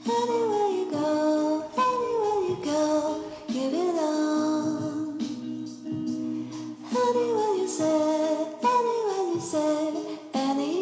Anywhere you go, you belong. Anywhere you say, anywhere.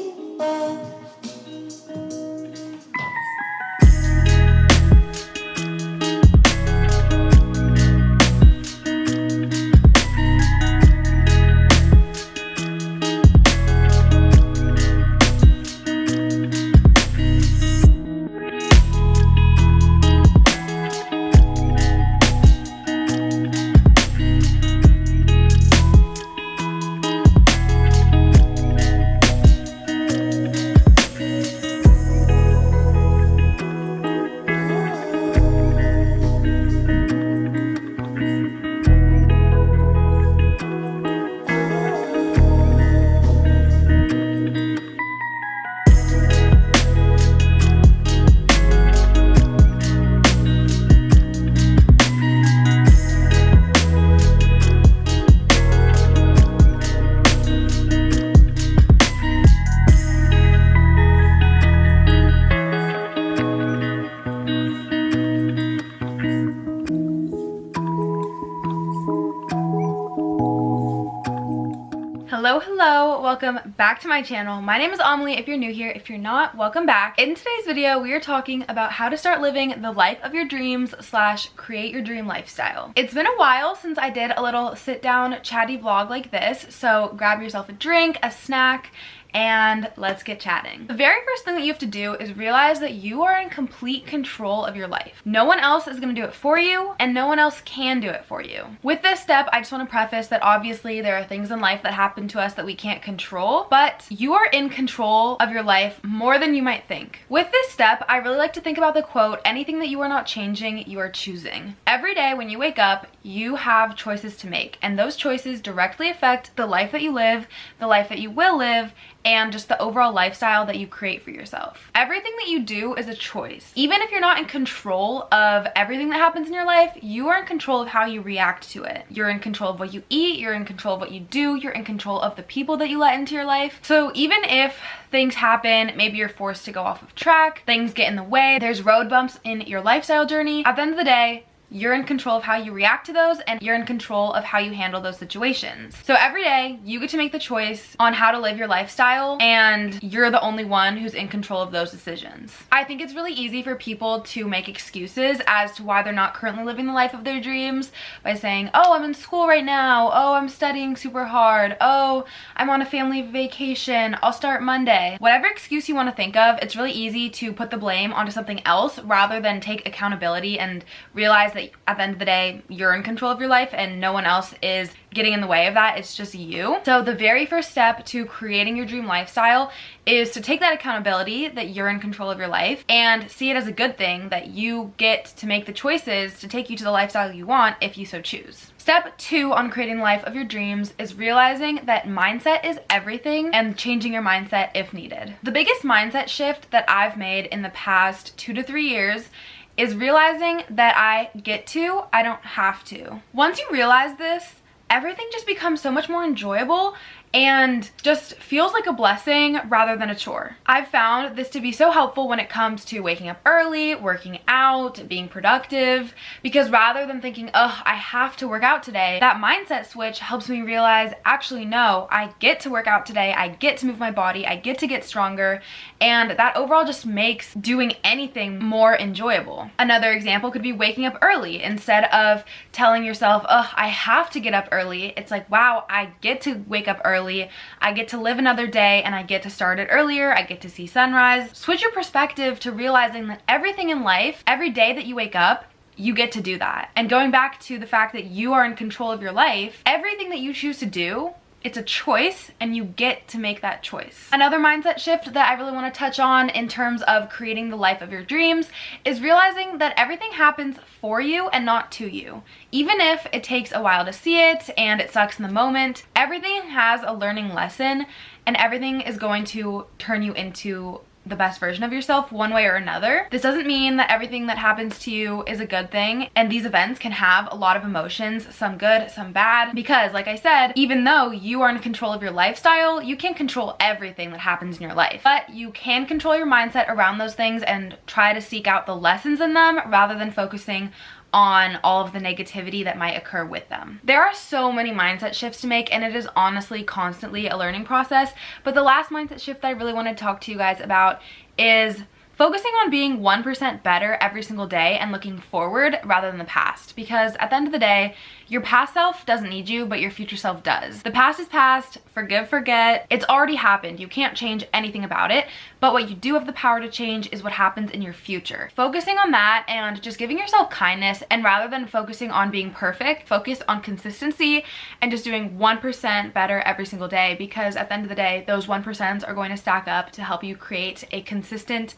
Hello, welcome back to my channel. My name is Amelie if you're new here. If you're not, welcome back. In today's video, we are talking about how to start living the life of your dreams / create your dream lifestyle. It's been a while since I did a little sit down chatty vlog like this, so grab yourself a drink, a snack, and let's get chatting. The very first thing that you have to do is realize that you are in complete control of your life. No one else is gonna do it for you, and no one else can do it for you. With this step, I just wanna preface that obviously there are things in life that happen to us that we can't control, but you are in control of your life more than you might think. With this step, I really like to think about the quote, anything that you are not changing, you are choosing. Every day when you wake up, you have choices to make, and those choices directly affect the life that you live, the life that you will live, and just the overall lifestyle that you create for yourself. Everything that you do is a choice. Even if you're not in control of everything that happens in your life, you are in control of how you react to it. You're in control of what you eat, you're in control of what you do, you're in control of the people that you let into your life. So even if things happen, maybe you're forced to go off of track, things get in the way, there's road bumps in your lifestyle journey, at the end of the day, you're in control of how you react to those, and you're in control of how you handle those situations. So every day you get to make the choice on how to live your lifestyle, and you're the only one who's in control of those decisions. I think it's really easy for people to make excuses as to why they're not currently living the life of their dreams by saying, oh, I'm in school right now, oh, I'm studying super hard, oh, I'm on a family vacation, I'll start Monday. Whatever excuse you want to think of, it's really easy to put the blame onto something else rather than take accountability and realize that at the end of the day, you're in control of your life and no one else is getting in the way of that. It's just you. So the very first step to creating your dream lifestyle is to take that accountability that you're in control of your life and see it as a good thing that you get to make the choices to take you to the lifestyle you want if you so choose. Step 2 on creating the life of your dreams is realizing that mindset is everything and changing your mindset if needed. The biggest mindset shift that I've made in the past 2 to 3 years is realizing that I don't have to. Once you realize this, everything just becomes so much more enjoyable and just feels like a blessing rather than a chore. I've found this to be so helpful when it comes to waking up early, working out, being productive, because rather than thinking, ugh, I have to work out today, that mindset switch helps me realize, actually, no, I get to work out today, I get to move my body, I get to get stronger, and that overall just makes doing anything more enjoyable. Another example could be waking up early. Instead of telling yourself, ugh, I have to get up early, it's like, wow, I get to wake up early, I get to live another day, and I get to start it earlier, I get to see sunrise. Switch your perspective to realizing that everything in life, every day that you wake up, you get to do that. And going back to the fact that you are in control of your life, everything that you choose to do, it's a choice and you get to make that choice. Another mindset shift that I really want to touch on in terms of creating the life of your dreams is realizing that everything happens for you and not to you. Even if it takes a while to see it and it sucks in the moment, everything has a learning lesson and everything is going to turn you into the best version of yourself one way or another. This doesn't mean that everything that happens to you is a good thing, and these events can have a lot of emotions, some good, some bad, because like I said, even though you are in control of your lifestyle, you can't control everything that happens in your life, but you can control your mindset around those things and try to seek out the lessons in them rather than focusing on all of the negativity that might occur with them. There are so many mindset shifts to make, and it is honestly constantly a learning process, but the last mindset shift that I really want to talk to you guys about is focusing on being 1% better every single day and looking forward rather than the past. Because at the end of the day, your past self doesn't need you, but your future self does. The past is past, forgive, forget. It's already happened. You can't change anything about it, but what you do have the power to change is what happens in your future. Focusing on that and just giving yourself kindness, and rather than focusing on being perfect, focus on consistency and just doing 1% better every single day, because at the end of the day, those 1% are going to stack up to help you create a consistent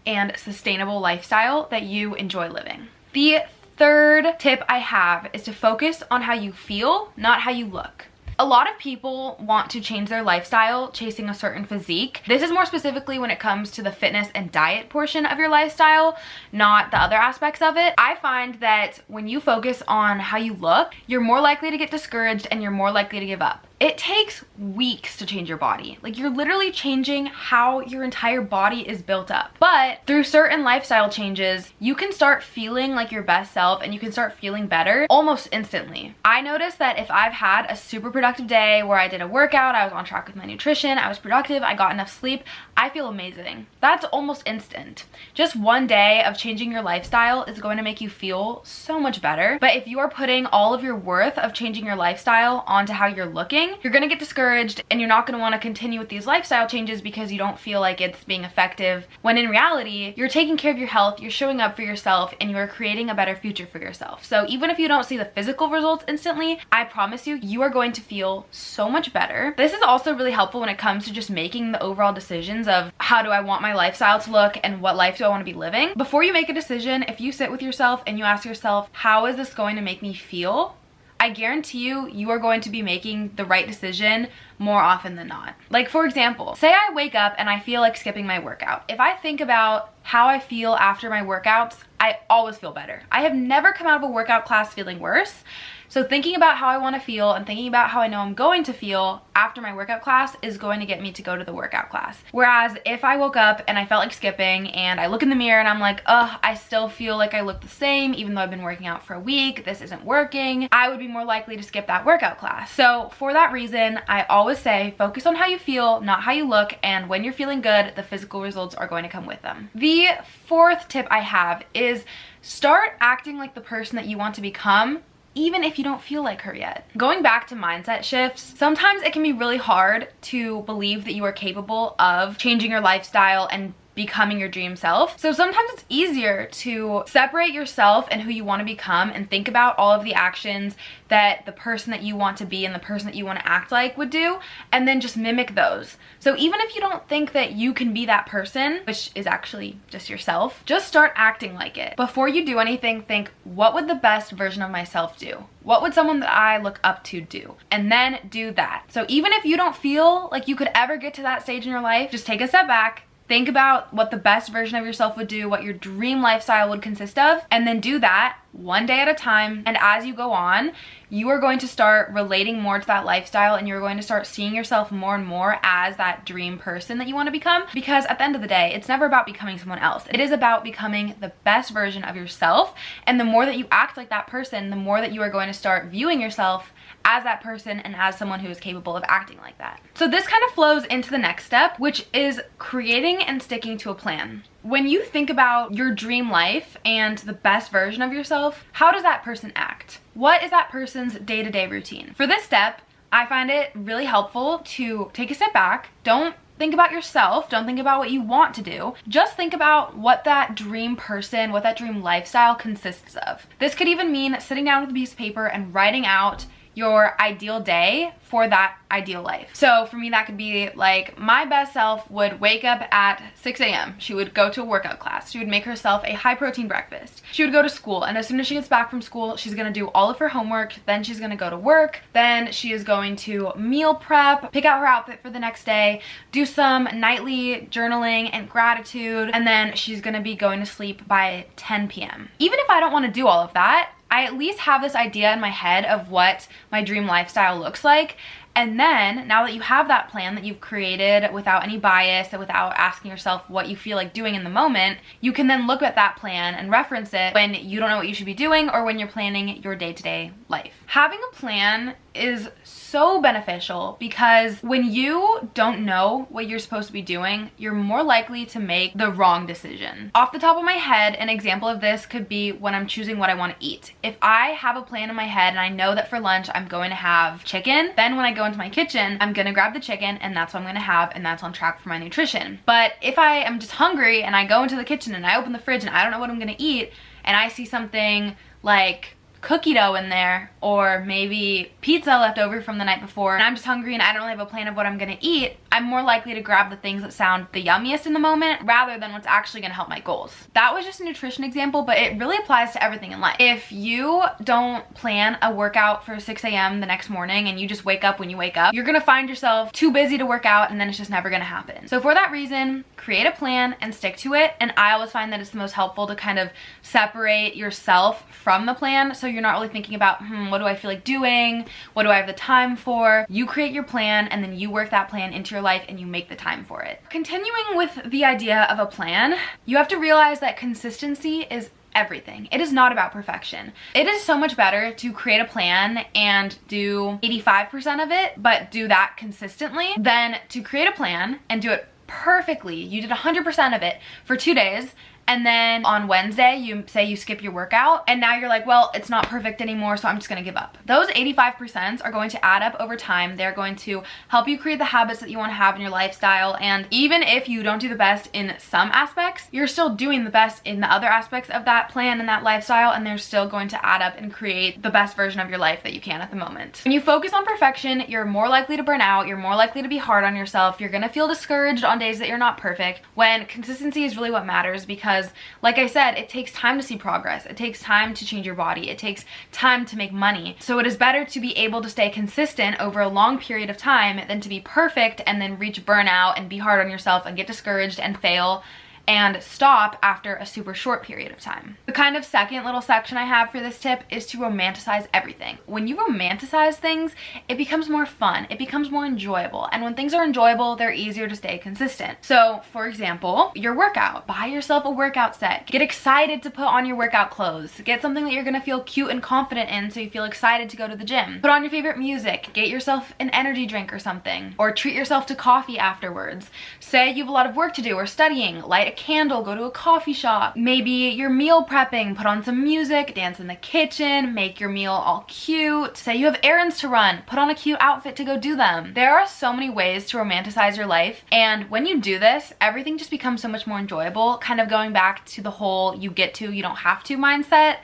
and sustainable lifestyle that you enjoy living. The third tip I have is to focus on how you feel, not how you look. A lot of people want to change their lifestyle chasing a certain physique. This is more specifically when it comes to the fitness and diet portion of your lifestyle, not the other aspects of it. I find that when you focus on how you look, you're more likely to get discouraged and you're more likely to give up. It takes weeks to change your body. Like, you're literally changing how your entire body is built up. But through certain lifestyle changes, you can start feeling like your best self and you can start feeling better almost instantly. I noticed that if I've had a super productive day where I did a workout, I was on track with my nutrition, I was productive, I got enough sleep, I feel amazing. That's almost instant. Just one day of changing your lifestyle is going to make you feel so much better. But if you are putting all of your worth of changing your lifestyle onto how you're looking, you're gonna get discouraged and you're not gonna wanna continue with these lifestyle changes because you don't feel like it's being effective, when in reality, you're taking care of your health, you're showing up for yourself, and you're creating a better future for yourself. So even if you don't see the physical results instantly, I promise you, you are going to feel so much better. This is also really helpful when it comes to just making the overall decisions of how do I want my lifestyle to look and what life do I wanna be living. Before you make a decision, if you sit with yourself and you ask yourself, how is this going to make me feel? I guarantee you, you are going to be making the right decision more often than not. Like, for example, say I wake up and I feel like skipping my workout. If I think about how I feel after my workouts, I always feel better. I have never come out of a workout class feeling worse. So thinking about how I want to feel and thinking about how I know I'm going to feel after my workout class is going to get me to go to the workout class. Whereas if I woke up and I felt like skipping and I look in the mirror and I'm like, ugh, I still feel like I look the same even though I've been working out for a week, this isn't working, I would be more likely to skip that workout class. So for that reason, I always say focus on how you feel, not how you look, and when you're feeling good, the physical results are going to come with them. The fourth tip I have is start acting like the person that you want to become, even if you don't feel like her yet. Going back to mindset shifts, sometimes it can be really hard to believe that you are capable of changing your lifestyle and becoming your dream self. So sometimes it's easier to separate yourself and who you want to become and think about all of the actions that the person that you want to be and the person that you want to act like would do, and then just mimic those. So even if you don't think that you can be that person, which is actually just yourself, just start acting like it. Before you do anything, think, what would the best version of myself do? What would someone that I look up to do? And then do that. So even if you don't feel like you could ever get to that stage in your life, just take a step back, think about what the best version of yourself would do, what your dream lifestyle would consist of, and then do that one day at a time. And as you go on, you are going to start relating more to that lifestyle and you're going to start seeing yourself more and more as that dream person that you want to become. Because at the end of the day, it's never about becoming someone else. It is about becoming the best version of yourself. And the more that you act like that person, the more that you are going to start viewing yourself as that person and as someone who is capable of acting like that. So this kind of flows into the next step, which is creating and sticking to a plan. When you think about your dream life and the best version of yourself, how does that person act? What is that person's day-to-day routine? For this step, I find it really helpful to take a step back. Don't think about yourself. Don't think about what you want to do. Just think about what that dream person, what that dream lifestyle consists of. This could even mean sitting down with a piece of paper and writing out your ideal day for that ideal life. So for me, that could be like, my best self would wake up at 6 a.m. She would go to a workout class. She would make herself a high protein breakfast. She would go to school, and as soon as she gets back from school, she's gonna do all of her homework. Then she's gonna go to work. Then she is going to meal prep, pick out her outfit for the next day, do some nightly journaling and gratitude, and then she's gonna be going to sleep by 10 p.m. Even if I don't want to do all of that, I at least have this idea in my head of what my dream lifestyle looks like. And then, now that you have that plan that you've created without any bias and without asking yourself what you feel like doing in the moment, you can then look at that plan and reference it when you don't know what you should be doing or when you're planning your day-to-day life. Having a plan is so beneficial because when you don't know what you're supposed to be doing, you're more likely to make the wrong decision. Off the top of my head, an example of this could be when I'm choosing what I want to eat. If I have a plan in my head and I know that for lunch I'm going to have chicken, then when I go into my kitchen, I'm gonna grab the chicken and that's what I'm gonna have, and that's on track for my nutrition. But if I am just hungry and I go into the kitchen and I open the fridge and I don't know what I'm gonna eat, and I see something like cookie dough in there, or maybe pizza left over from the night before, and I'm just hungry and I don't really have a plan of what I'm gonna eat, I'm more likely to grab the things that sound the yummiest in the moment rather than what's actually gonna help my goals. That was just a nutrition example, but it really applies to everything in life. If you don't plan a workout for 6 a.m. the next morning and you just wake up when you wake up, you're gonna find yourself too busy to work out, and then it's just never gonna happen. So for that reason, create a plan and stick to it. And I always find that it's the most helpful to kind of separate yourself from the plan, so you're not really thinking about, what do I feel like doing? What do I have the time for? You create your plan and then you work that plan into your life and you make the time for it. Continuing with the idea of a plan, you have to realize that consistency is everything. It is not about perfection. It is so much better to create a plan and do 85% of it, but do that consistently, than to create a plan and do it perfectly. You did 100% of it for 2 days, and then on Wednesday you say you skip your workout, and now you're like, well, it's not perfect anymore, so I'm just gonna give up. Those 85% are going to add up over time. They're going to help you create the habits that you want to have in your lifestyle, and even if you don't do the best in some aspects, you're still doing the best in the other aspects of that plan and that lifestyle, and they're still going to add up and create the best version of your life that you can at the moment. When you focus on perfection, you're more likely to burn out, you're more likely to be hard on yourself, you're gonna feel discouraged on days that you're not perfect, when consistency is really what matters. Because like I said, it takes time to see progress. It takes time to change your body. It takes time to make money. So it is better to be able to stay consistent over a long period of time than to be perfect and then reach burnout and be hard on yourself and get discouraged and fail and stop after a super short period of time. The kind of second little section I have for this tip is to romanticize everything. When you romanticize things, it becomes more fun, it becomes more enjoyable, and when things are enjoyable, they're easier to stay consistent. So for example, your workout. Buy yourself a workout set. Get excited to put on your workout clothes. Get something that you're gonna feel cute and confident in so you feel excited to go to the gym. Put on your favorite music. Get yourself an energy drink or something, or treat yourself to coffee afterwards. Say you have a lot of work to do or studying, light a candle, go to a coffee shop. Maybe you're meal prepping, put on some music, dance in the kitchen, make your meal all cute. Say you have errands to run, put on a cute outfit to go do them. There are so many ways to romanticize your life, and when you do this, everything just becomes so much more enjoyable, kind of going back to the whole you get to, you don't have to mindset.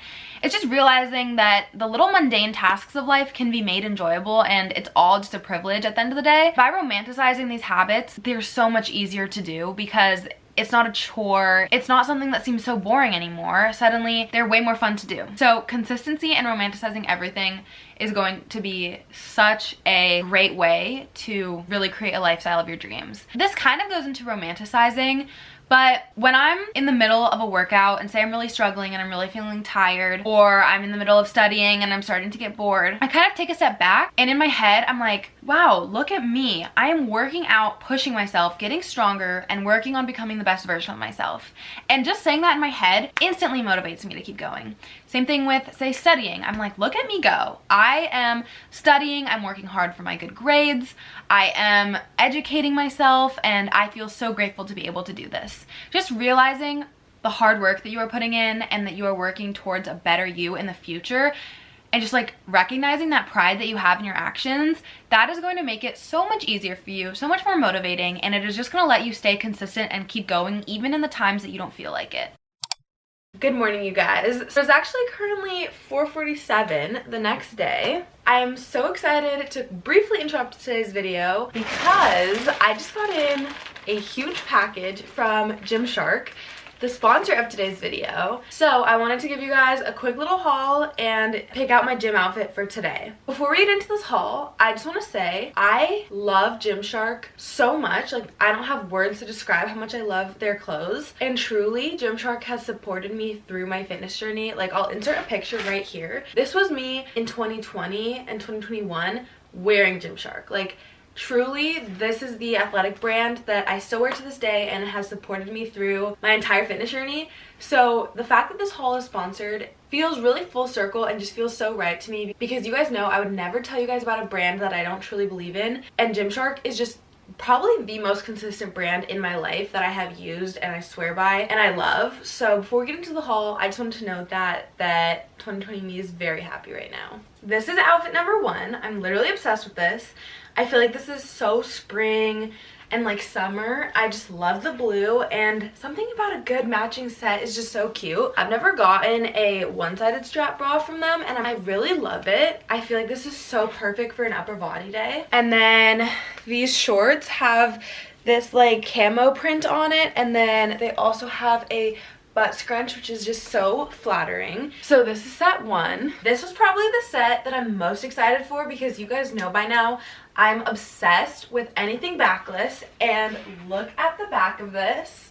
It's just realizing that the little mundane tasks of life can be made enjoyable, and it's all just a privilege at the end of the day. By romanticizing these habits, they're so much easier to do because it's not a chore. It's not something that seems so boring anymore. Suddenly, they're way more fun to do. So consistency and romanticizing everything is going to be such a great way to really create a lifestyle of your dreams. This kind of goes into romanticizing, but when I'm in the middle of a workout and say I'm really struggling and I'm really feeling tired, or I'm in the middle of studying and I'm starting to get bored, I kind of take a step back, and in my head I'm like, wow, look at me. I am working out, pushing myself, getting stronger, and working on becoming the best version of myself. And just saying that in my head instantly motivates me to keep going. Same thing with, say, studying. I'm like, look at me go. I am studying, I'm working hard for my good grades, I am educating myself, and I feel so grateful to be able to do this. Just realizing the hard work that you are putting in and that you are working towards a better you in the future, and just like recognizing that pride that you have in your actions, that is going to make it so much easier for you, so much more motivating, and it is just going to let you stay consistent and keep going even in the times that you don't feel like it. Good morning, you guys. So it's actually currently 4:47 the next day. I am so excited to briefly interrupt today's video because I just got in a huge package from Gymshark, the sponsor of today's video. So I wanted to give you guys a quick little haul and pick out my gym outfit for today. Before we get into this haul, I just want to say I love Gymshark so much. Like, I don't have words to describe how much I love their clothes. And truly, Gymshark has supported me through my fitness journey. Like, I'll insert a picture right here. This was me in 2020 and 2021 wearing Gymshark. Like, truly, this is the athletic brand that I still wear to this day, and it has supported me through my entire fitness journey. So the fact that this haul is sponsored feels really full circle and just feels so right to me, because you guys know I would never tell you guys about a brand that I don't truly believe in, and Gymshark is just probably the most consistent brand in my life that I have used and I swear by and I love. So before we get into the haul, I just wanted to note that 2020 me is very happy right now. This is outfit number 1. I'm literally obsessed with this. I feel like this is so spring and like summer. I just love the blue, and something about a good matching set is just so cute. I've never gotten a one-sided strap bra from them, and I really love it. I feel like this is so perfect for an upper body day. And then these shorts have this like camo print on it, and then they also have a butt scrunch, which is just so flattering. So this is set 1. This was probably the set that I'm most excited for, because you guys know by now I'm obsessed with anything backless, and look at the back of this.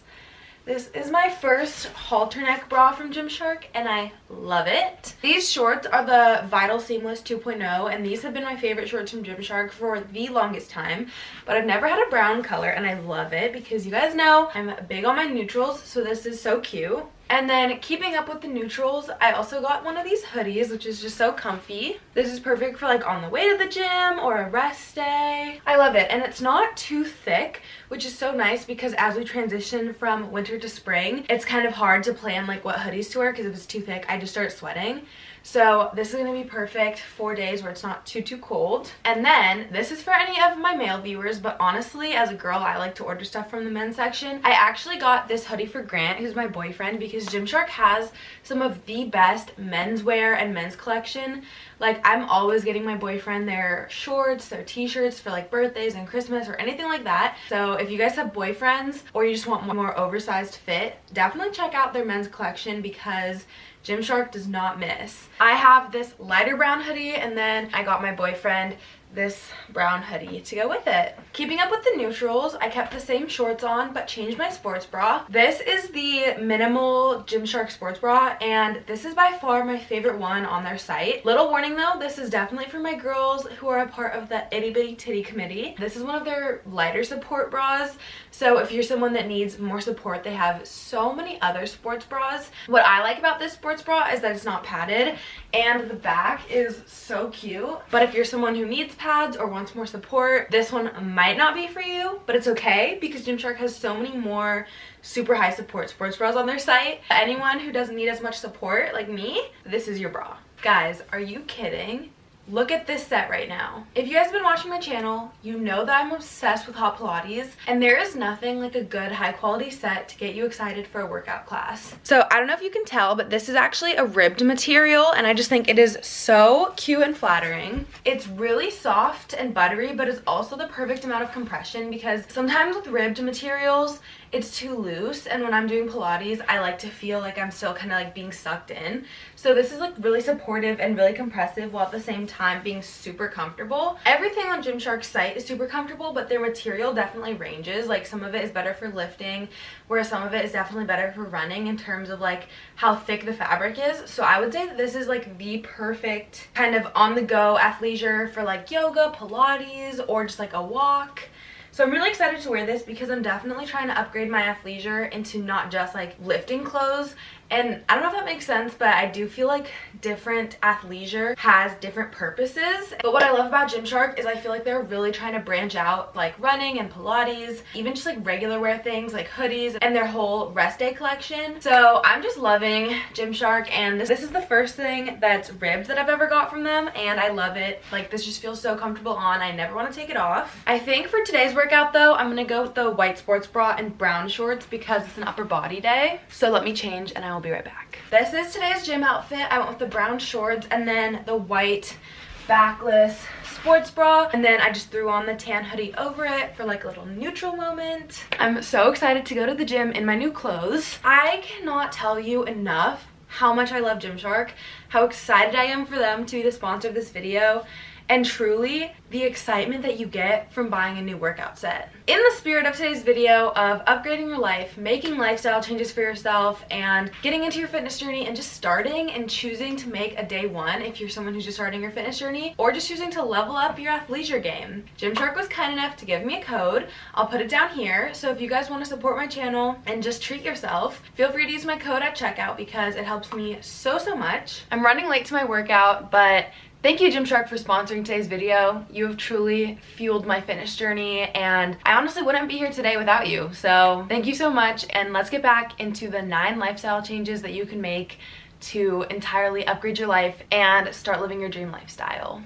This is my first halter neck bra from Gymshark, and I love it. These shorts are the Vital Seamless 2.0, and these have been my favorite shorts from Gymshark for the longest time, but I've never had a brown color, and I love it because you guys know I'm big on my neutrals, so this is so cute. And then keeping up with the neutrals, I also got one of these hoodies, which is just so comfy. This is perfect for like on the way to the gym or a rest day. I love it, and it's not too thick, which is so nice because as we transition from winter to spring, it's kind of hard to plan like what hoodies to wear, because if it's too thick, I just start sweating. So this is going to be perfect for days where it's not too cold. And then this is for any of my male viewers, but honestly, as a girl, I like to order stuff from the men's section. I actually got this hoodie for Grant, who's my boyfriend, because Gymshark has some of the best menswear and men's collection. Like, I'm always getting my boyfriend their shorts, their t-shirts for like birthdays and Christmas or anything like that. So if you guys have boyfriends or you just want more oversized fit, definitely check out their men's collection, because Gymshark does not miss. I have this lighter brown hoodie, and then I got my boyfriend this brown hoodie to go with it. Keeping up with the neutrals, I kept the same shorts on but changed my sports bra. This is the minimal Gymshark sports bra, and this is by far my favorite one on their site. Little warning though, this is definitely for my girls who are a part of the itty bitty titty committee. This is one of their lighter support bras, so if you're someone that needs more support, they have so many other sports bras. What I like about this sports bra is that it's not padded, and the back is so cute. But if you're someone who needs pads or wants more support, this one might not be for you, but it's okay because Gymshark has so many more super high support sports bras on their site. Anyone who doesn't need as much support like me, this is your bra. Guys, are you kidding? Look at this set right now. If you guys have been watching my channel, you know that I'm obsessed with hot Pilates, and there is nothing like a good high quality set to get you excited for a workout class. So I don't know if you can tell, but this is actually a ribbed material, and I just think it is so cute and flattering. It's really soft and buttery, but it's also the perfect amount of compression, because sometimes with ribbed materials, it's too loose, and when I'm doing Pilates, I like to feel like I'm still kind of like being sucked in. So this is like really supportive and really compressive, while at the same time being super comfortable. Everything on Gymshark's site is super comfortable, but their material definitely ranges. Like, some of it is better for lifting, whereas some of it is definitely better for running in terms of like how thick the fabric is. So I would say that this is like the perfect kind of on-the-go athleisure for like yoga, Pilates, or just like a walk. So I'm really excited to wear this because I'm definitely trying to upgrade my athleisure into not just like lifting clothes. And I don't know if that makes sense, but I do feel like different athleisure has different purposes. But what I love about Gymshark is I feel like they're really trying to branch out like running and Pilates, even just like regular wear things like hoodies and their whole rest day collection. So I'm just loving Gymshark, and this is the first thing that's ribbed that I've ever got from them, and I love it. Like, this just feels so comfortable on. I never want to take it off. I think for today's workout though, I'm gonna go with the white sports bra and brown shorts because it's an upper body day. So let me change and I will I'll be right back. This is today's gym outfit. I went with the brown shorts and then the white backless sports bra, and then I just threw on the tan hoodie over it for like a little neutral moment. I'm so excited to go to the gym in my new clothes. I cannot tell you enough how much I love Gymshark, how excited I am for them to be the sponsor of this video, and truly the excitement that you get from buying a new workout set. In the spirit of today's video of upgrading your life, making lifestyle changes for yourself, and getting into your fitness journey and just starting and choosing to make a day one if you're someone who's just starting your fitness journey, or just choosing to level up your athleisure game, Gymshark was kind enough to give me a code. I'll put it down here, so if you guys want to support my channel and just treat yourself, feel free to use my code at checkout because it helps me so much. I'm running late to my workout, but thank you, Gymshark, for sponsoring today's video. You have truly fueled my fitness journey, and I honestly wouldn't be here today without you. So thank you so much, and let's get back into the 9 lifestyle changes that you can make to entirely upgrade your life and start living your dream lifestyle.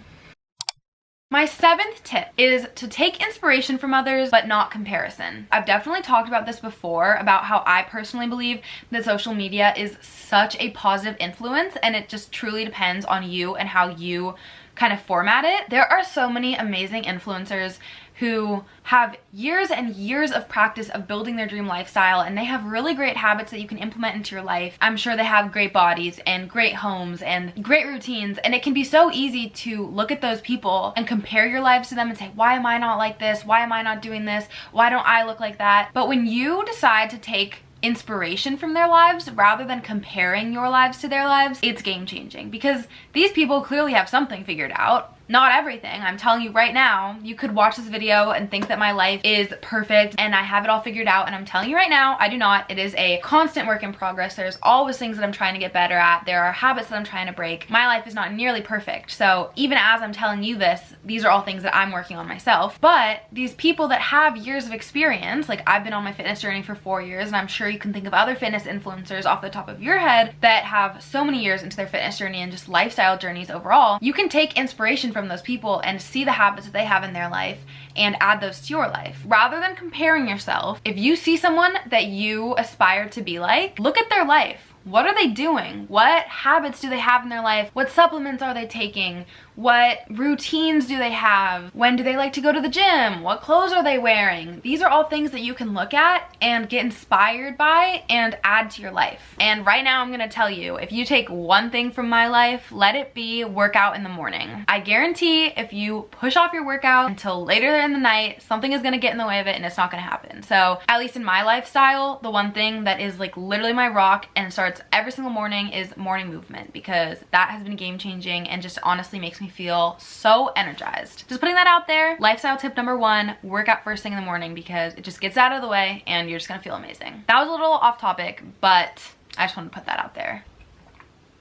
My 7th tip is to take inspiration from others, but not comparison. I've definitely talked about this before, about how I personally believe that social media is such a positive influence, and it just truly depends on you and how you kind of format it. There are so many amazing influencers who have years and years of practice of building their dream lifestyle, and they have really great habits that you can implement into your life. I'm sure they have great bodies and great homes and great routines, and it can be so easy to look at those people and compare your lives to them and say, why am I not like this? Why am I not doing this? Why don't I look like that? But when you decide to take inspiration from their lives rather than comparing your lives to their lives, it's game changing, because these people clearly have something figured out. Not everything. I'm telling you right now, you could watch this video and think that my life is perfect and I have it all figured out, and I'm telling you right now, I do not. It is a constant work in progress. There's always things that I'm trying to get better at. There are habits that I'm trying to break. My life is not nearly perfect. So even as I'm telling you this, these are all things that I'm working on myself. But these people that have years of experience, like I've been on my fitness journey for 4 years, and I'm sure you can think of other fitness influencers off the top of your head that have so many years into their fitness journey and just lifestyle journeys overall. You can take inspiration from those people and see the habits that they have in their life and add those to your life. Rather than comparing yourself, if you see someone that you aspire to be like, look at their life. What are they doing? What habits do they have in their life? What supplements are they taking? What routines do they have? When do they like to go to the gym? What clothes are they wearing? These are all things that you can look at and get inspired by and add to your life. And right now I'm gonna tell you, if you take one thing from my life, let it be workout in the morning. I guarantee if you push off your workout until later in the night, something is gonna get in the way of it and it's not gonna happen. So at least in my lifestyle, the one thing that is like literally my rock and starts every single morning is morning movement, because that has been game changing and just honestly makes me feel so energized. Just putting that out there. Lifestyle tip number 1, work out first thing in the morning, because it just gets out of the way and you're just gonna feel amazing. That was a little off topic, but I just wanted to put that out there.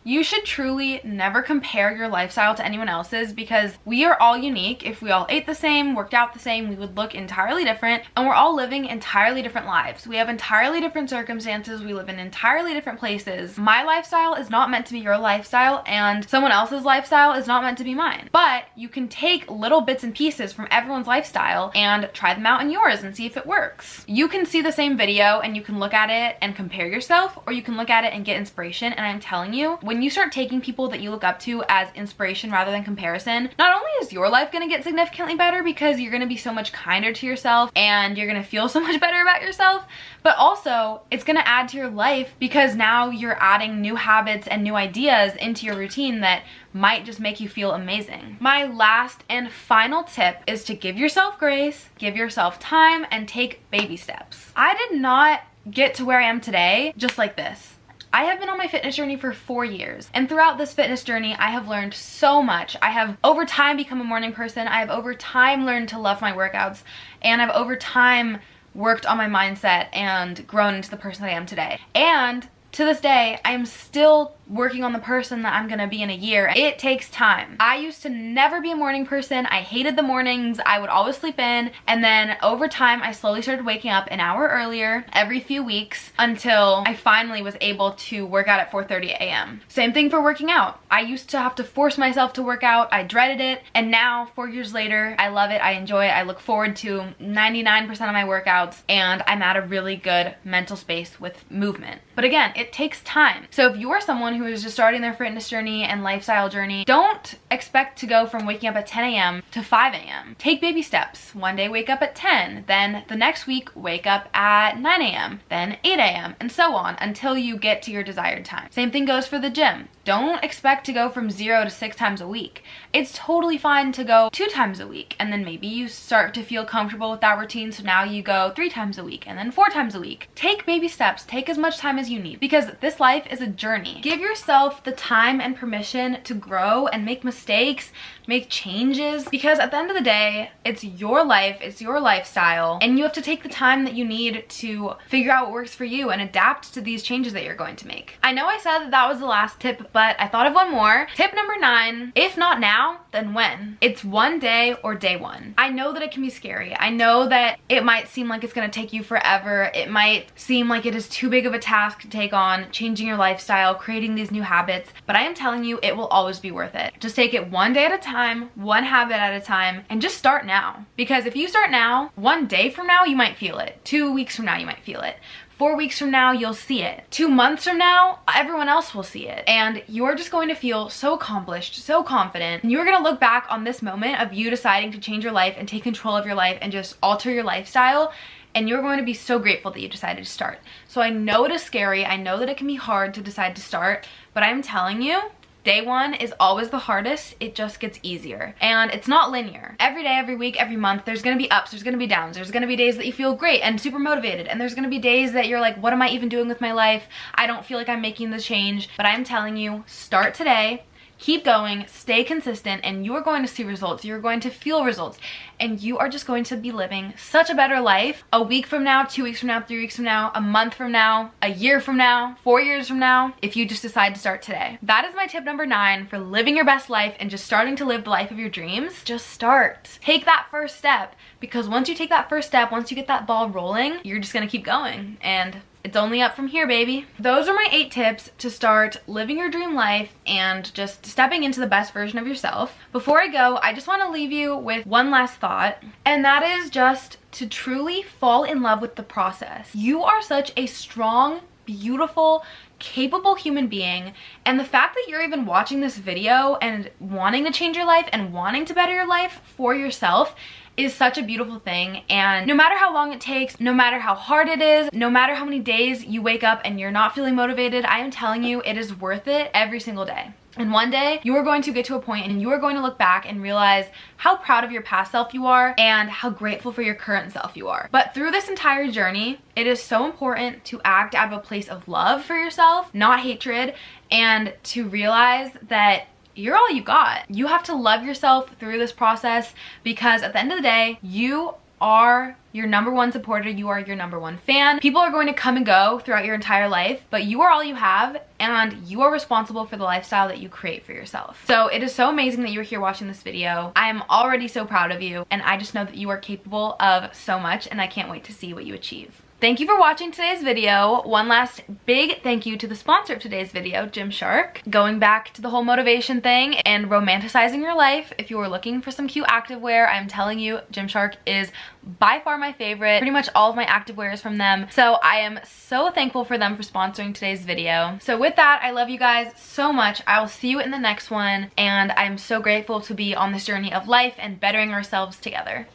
You should truly never compare your lifestyle to anyone else's, because we are all unique. If we all ate the same, worked out the same, we would look entirely different, and we're all living entirely different lives. We have entirely different circumstances. We live in entirely different places. My lifestyle is not meant to be your lifestyle, and someone else's lifestyle is not meant to be mine. But you can take little bits and pieces from everyone's lifestyle and try them out in yours and see if it works. You can see the same video and you can look at it and compare yourself, or you can look at it and get inspiration. And I'm telling you, when you start taking people that you look up to as inspiration rather than comparison, not only is your life going to get significantly better, because you're going to be so much kinder to yourself and you're going to feel so much better about yourself, but also it's going to add to your life, because now you're adding new habits and new ideas into your routine that might just make you feel amazing. My last and final tip is to give yourself grace, give yourself time, and take baby steps. I did not get to where I am today just like this. I have been on my fitness journey for 4 years, and throughout this fitness journey, I have learned so much. I have over time become a morning person. I have over time learned to love my workouts, and I've over time worked on my mindset and grown into the person that I am today. And to this day, I am still working on the person that I'm gonna be in a year. It takes time. I used to never be a morning person. I hated the mornings. I would always sleep in, and then over time I slowly started waking up an hour earlier every few weeks until I finally was able to work out at 4:30 a.m. Same thing for working out. I used to have to force myself to work out. I dreaded it, and now 4 years later I love it. I enjoy it. I look forward to 99% of my workouts, and I'm at a really good mental space with movement. But again, it takes time. So if you are someone who is just starting their fitness journey and lifestyle journey, don't expect to go from waking up at 10 a.m. to 5 a.m. Take baby steps. One day wake up at 10, then the next week wake up at 9 a.m., then 8 a.m., and so on until you get to your desired time. Same thing goes for the gym. Don't expect to go from 0 to 6 times a week. It's totally fine to go 2 times a week, and then maybe you start to feel comfortable with that routine, so now you go 3 times a week and then 4 times a week. Take baby steps. Take as much time as you need, because this life is a journey. Give yourself the time and permission to grow and make mistakes, make changes, because at the end of the day, it's your life, it's your lifestyle, and you have to take the time that you need to figure out what works for you and adapt to these changes that you're going to make. I know I said that that was the last tip, but I thought of one more. Tip number 9, if not now, then when? It's one day or day one. I know that it can be scary. I know that it might seem like it's gonna take you forever. It might seem like it is too big of a task to take on, changing your lifestyle, creating these new habits, but I am telling you, it will always be worth it. Just take it one day at a time, one habit at a time, and just start now. Because if you start now, one day from now, you might feel it. 2 weeks from now, you might feel it. 4 weeks from now, you'll see it. 2 months from now, everyone else will see it. And you're just going to feel so accomplished, so confident. And you're gonna look back on this moment of you deciding to change your life and take control of your life and just alter your lifestyle, and you're going to be so grateful that you decided to start. So I know it is scary. I know that it can be hard to decide to start, but I'm telling you, day one is always the hardest. It just gets easier. And it's not linear. Every day, every week, every month, there's gonna be ups, there's gonna be downs, there's gonna be days that you feel great and super motivated, and there's gonna be days that you're like, what am I even doing with my life? I don't feel like I'm making the change. But I'm telling you, start today. Keep going, stay consistent, and you are going to see results. You're going to feel results, and you are just going to be living such a better life a week from now, 2 weeks from now, 3 weeks from now, a month from now, a year from now, 4 years from now, if you just decide to start today. That is my tip number 9 for living your best life and just starting to live the life of your dreams. Just start. Take that first step, because once you take that first step, once you get that ball rolling, you're just gonna keep going, and it's only up from here, baby. Those are my 8 tips to start living your dream life and just stepping into the best version of yourself. Before I go, I just want to leave you with one last thought, and that is just to truly fall in love with the process. You are such a strong, beautiful, capable human being, and the fact that you're even watching this video and wanting to change your life and wanting to better your life for yourself is such a beautiful thing. And no matter how long it takes, no matter how hard it is, no matter how many days you wake up and you're not feeling motivated, I am telling you, it is worth it every single day. And one day you are going to get to a point and you are going to look back and realize how proud of your past self you are and how grateful for your current self you are. But through this entire journey, it is so important to act out of a place of love for yourself, not hatred, and to realize that you're all you got. You have to love yourself through this process, because at the end of the day, you are your #1 supporter. You are your #1 fan. People are going to come and go throughout your entire life, but you are all you have, and you are responsible for the lifestyle that you create for yourself. So it is so amazing that you're here watching this video. I am already so proud of you, and I just know that you are capable of so much, and I can't wait to see what you achieve. Thank you for watching today's video. One last big thank you to the sponsor of today's video, Gymshark. Going back to the whole motivation thing and romanticizing your life, if you are looking for some cute activewear, I'm telling you, Gymshark is by far my favorite. Pretty much all of my activewear is from them. So I am so thankful for them for sponsoring today's video. So with that, I love you guys so much. I will see you in the next one, and I'm so grateful to be on this journey of life and bettering ourselves together.